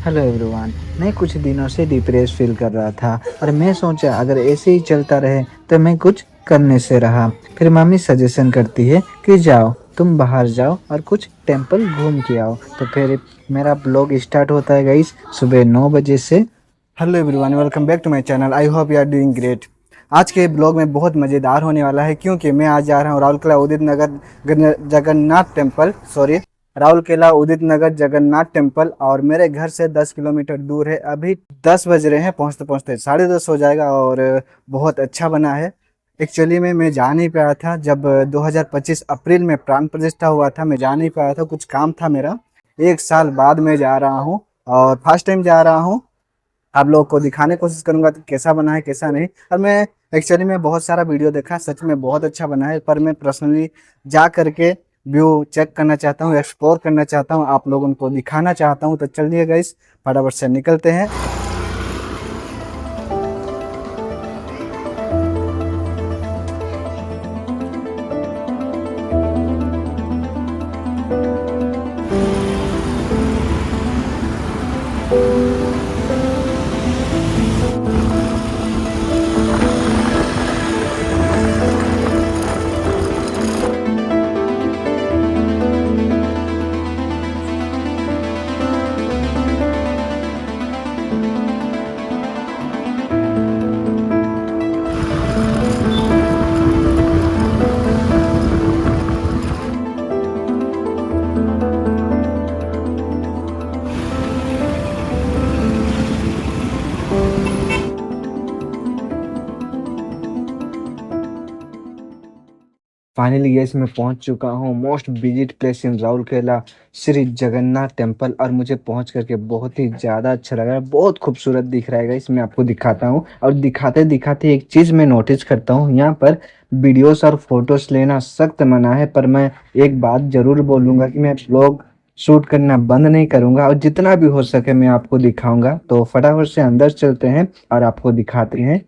Hello everyone. मैं कुछ दिनों से डिप्रेस फील कर रहा था और मैं सोचा अगर ऐसे ही चलता रहे तो मैं कुछ करने से रहा। फिर मम्मी सजेशन करती है कि जाओ तुम बाहर जाओ और कुछ टेंपल घूम के आओ। तो फिर मेरा ब्लॉग स्टार्ट होता है गाइस सुबह 9 बजे से। Hello everyone, welcome back to my channel. I hope you are doing great. आज के ब्लॉग में बहुत मज़ेदार होने वाला है क्योंकि मैं आज जा रहा हूँ राउरकेला उदित नगर जगन्नाथ टेम्पल, सॉरी, राउरकेला उदित नगर जगन्नाथ टेम्पल। और मेरे घर से 10 किलोमीटर दूर है। अभी 10 बज रहे हैं, पहुँचते पहुँचते 10:30 हो जाएगा। और बहुत अच्छा बना है। एक्चुअली में मैं जा नहीं पाया था जब 2025 अप्रैल में प्राण प्रतिष्ठा हुआ था। मैं जा नहीं पाया था, कुछ काम था मेरा। 1 साल बाद मैं जा रहा हूँ और फर्स्ट टाइम जा रहा हूँ। आप लोगों को दिखाने की कोशिश करूंगा कि कैसा बना है कैसा नहीं। और मैं एक्चुअली में बहुत सारा वीडियो देखा, सच में बहुत अच्छा बना है। पर मैं पर्सनली जा करके व्यू चेक करना चाहता हूँ, एक्सप्लोर करना चाहता हूँ, आप लोगों को दिखाना चाहता हूँ। तो चलिए गाइस फटाफट से निकलते हैं। फाइनली गैस मैं पहुंच चुका हूं most visit place in Rourkela, Shri Jagannath temple. और मुझे पहुंच करके बहुत ही ज़्यादा अच्छा लगा है, बहुत खूबसूरत दिख रहा है गाइस। मैं आपको दिखाता हूं और दिखाते दिखाते एक चीज़ मैं नोटिस करता हूं, यहाँ पर वीडियोस और फोटोस लेना सख्त मना है। पर मैं एक बात ज़रूर बोलूँगा कि मैं ब्लॉग शूट करना बंद नहीं करूँगा और जितना भी हो सके मैं आपको दिखाऊँगा। तो फटाफट से अंदर चलते हैं और आपको दिखाते हैं।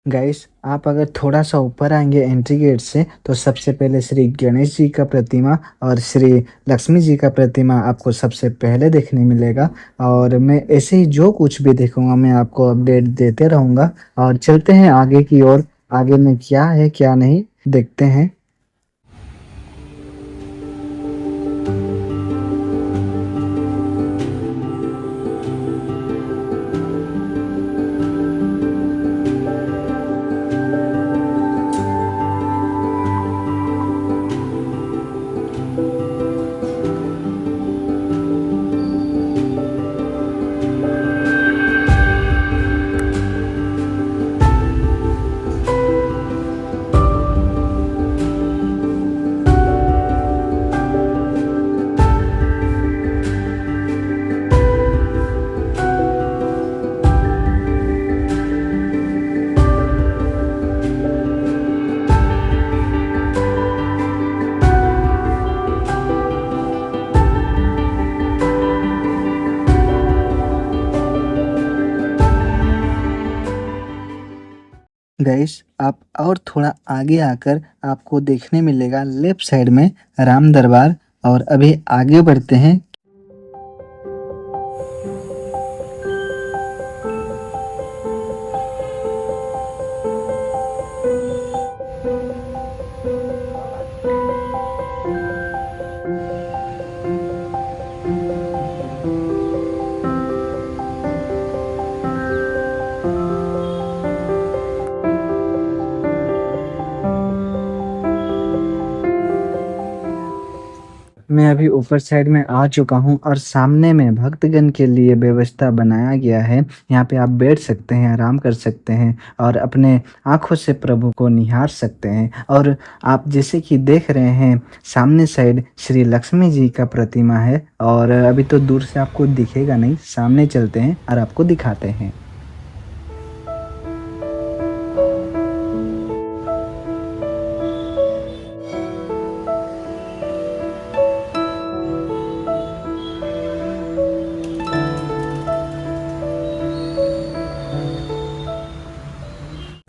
गाइस आप अगर थोड़ा सा ऊपर आएंगे एंट्री गेट से तो सबसे पहले श्री गणेश जी का प्रतिमा और श्री लक्ष्मी जी का प्रतिमा आपको सबसे पहले देखने मिलेगा। और मैं ऐसे ही जो कुछ भी देखूंगा मैं आपको अपडेट देते रहूंगा। और चलते हैं आगे की ओर, आगे में क्या है क्या नहीं देखते हैं। गाइस आप और थोड़ा आगे आकर आपको देखने मिलेगा लेफ्ट साइड में राम दरबार। और अभी आगे बढ़ते हैं। मैं अभी ऊपर साइड में आ चुका हूँ और सामने में भक्तगण के लिए व्यवस्था बनाया गया है। यहाँ पे आप बैठ सकते हैं, आराम कर सकते हैं और अपने आंखों से प्रभु को निहार सकते हैं। और आप जैसे कि देख रहे हैं सामने साइड श्री लक्ष्मी जी का प्रतिमा है। और अभी तो दूर से आपको दिखेगा नहीं, सामने चलते हैं और आपको दिखाते हैं।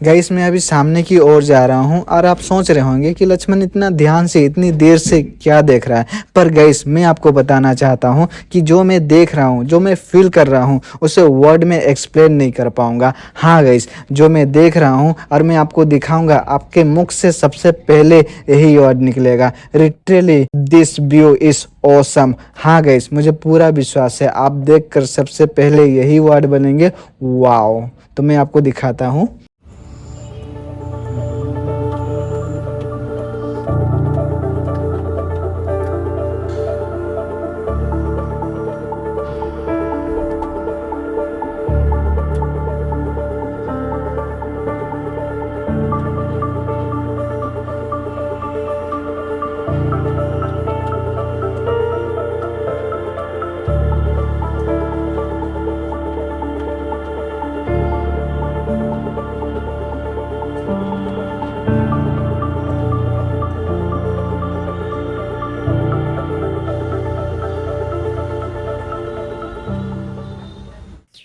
गाइस मैं अभी सामने की ओर जा रहा हूँ और आप सोच रहे होंगे कि लक्ष्मण इतना ध्यान से इतनी देर से क्या देख रहा है। पर गाइस मैं आपको बताना चाहता हूँ कि जो मैं देख रहा हूँ, जो मैं फील कर रहा हूँ, उसे वर्ड में एक्सप्लेन नहीं कर पाऊंगा। हाँ गाइस, जो मैं देख रहा हूँ और मैं आपको दिखाऊंगा, आपके मुख से सबसे पहले यही वर्ड निकलेगा, literally this view is awesome. हाँ गाइस, मुझे पूरा विश्वास है, आप देख कर सबसे पहले यही वर्ड बनेंगे, वाओ। तो मैं आपको दिखाता हूँ।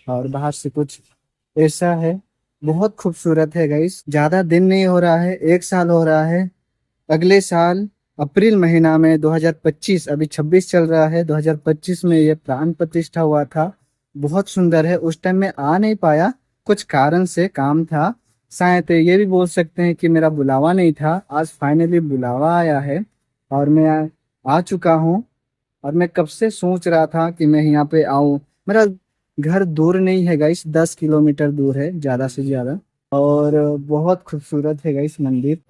और बाहर से कुछ ऐसा है, बहुत खूबसूरत है गाइस। ज्यादा दिन नहीं हो रहा है, 1 साल हो रहा है। अगले साल अप्रैल महीना में 2025, अभी 26 चल रहा है, 2025 में ये प्राण प्रतिष्ठा हुआ था। बहुत सुंदर है। उस टाइम मैं आ नहीं पाया, कुछ कारण से, काम था शायद। ये भी बोल सकते हैं कि मेरा बुलावा नहीं था। आज फाइनली बुलावा आया है और मैं आ चुका हूँ। और मैं कब से सोच रहा था कि मैं यहाँ पे आऊँ। मेरा घर दूर नहीं है गाइस, 10 किलोमीटर दूर है ज्यादा से ज्यादा। और बहुत खूबसूरत है गाइस मंदिर।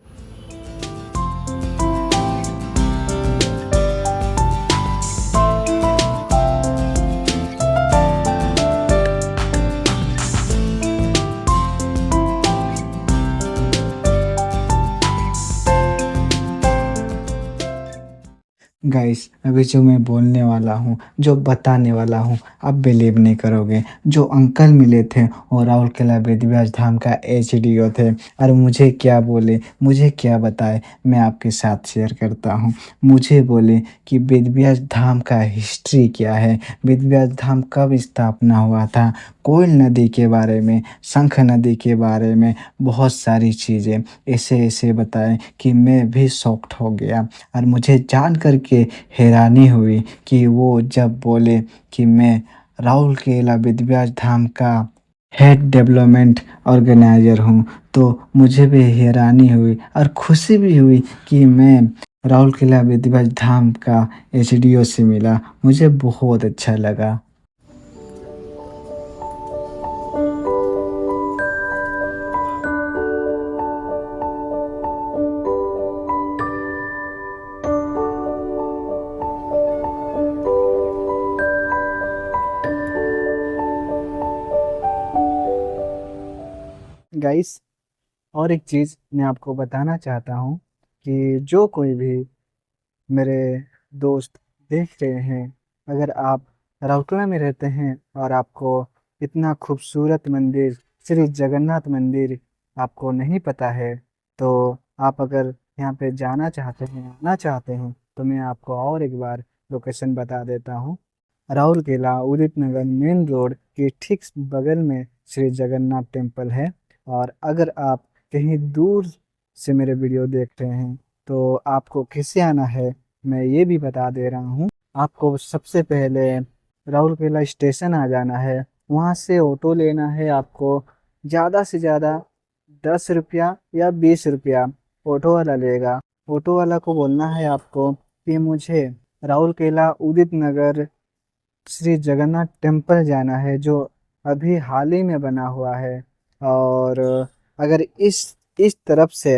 गाइस अभी जो मैं बोलने वाला हूँ, जो बताने वाला हूँ, आप बिलीव नहीं करोगे। जो अंकल मिले थे और राउर केला वेदव्यास धाम का एचडीओ थे, और मुझे क्या बोले, मुझे क्या बताए, मैं आपके साथ शेयर करता हूँ। मुझे बोले कि वेदव्यास धाम का हिस्ट्री क्या है, वेदव्यास धाम कब स्थापना हुआ था, कोयल नदी के बारे में, शंख नदी के बारे में, बहुत सारी चीज़ें ऐसे ऐसे बताए कि मैं भी शॉक्ड हो गया। और मुझे जान करके हैरानी हुई कि वो जब बोले कि मैं राउर केला विद्यास धाम का हेड डेवलपमेंट ऑर्गेनाइजर हूँ, तो मुझे भी हैरानी हुई और खुशी भी हुई कि मैं राउर केला विद्यास धाम का एचडीओ से मिला। मुझे बहुत अच्छा लगा। गाइस, और एक चीज़ मैं आपको बताना चाहता हूँ कि जो कोई भी मेरे दोस्त देख रहे हैं, अगर आप राउरकेला में रहते हैं और आपको इतना खूबसूरत मंदिर श्री जगन्नाथ मंदिर आपको नहीं पता है, तो आप अगर यहाँ पे जाना चाहते हैं, आना चाहते हैं, तो मैं आपको और एक बार लोकेशन बता देता हूँ। राउरकेला उदित नगर मेन रोड के ठीक बगल में श्री जगन्नाथ टेम्पल है। और अगर आप कहीं दूर से मेरे वीडियो देख रहे हैं, तो आपको कैसे आना है मैं ये भी बता दे रहा हूँ। आपको सबसे पहले राउरकेला स्टेशन आ जाना है, वहाँ से ऑटो लेना है आपको। ज़्यादा से ज़्यादा 10 रुपया या 20 रुपया ऑटो वाला लेगा। ऑटो वाला को बोलना है आपको कि मुझे राउरकेला उदित नगर श्री जगन्नाथ टेम्पल जाना है, जो अभी हाल ही में बना हुआ है। और अगर इस तरफ से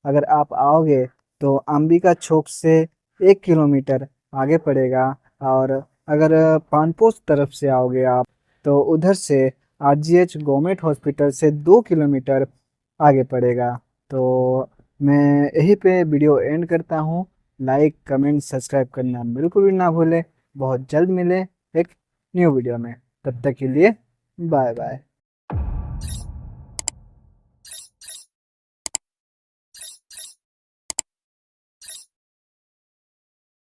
अगर आप आओगे, तो अंबिका चौक से 1 किलोमीटर आगे पड़ेगा। और अगर पानपोस्ट तरफ से आओगे आप, तो उधर से आरजीएच गवर्नमेंट हॉस्पिटल से 2 किलोमीटर आगे पड़ेगा। तो मैं यहीं पे वीडियो एंड करता हूँ। लाइक कमेंट सब्सक्राइब करना बिल्कुल भी ना भूले। बहुत जल्द मिले एक न्यू वीडियो में, तब तक के लिए बाय बाय।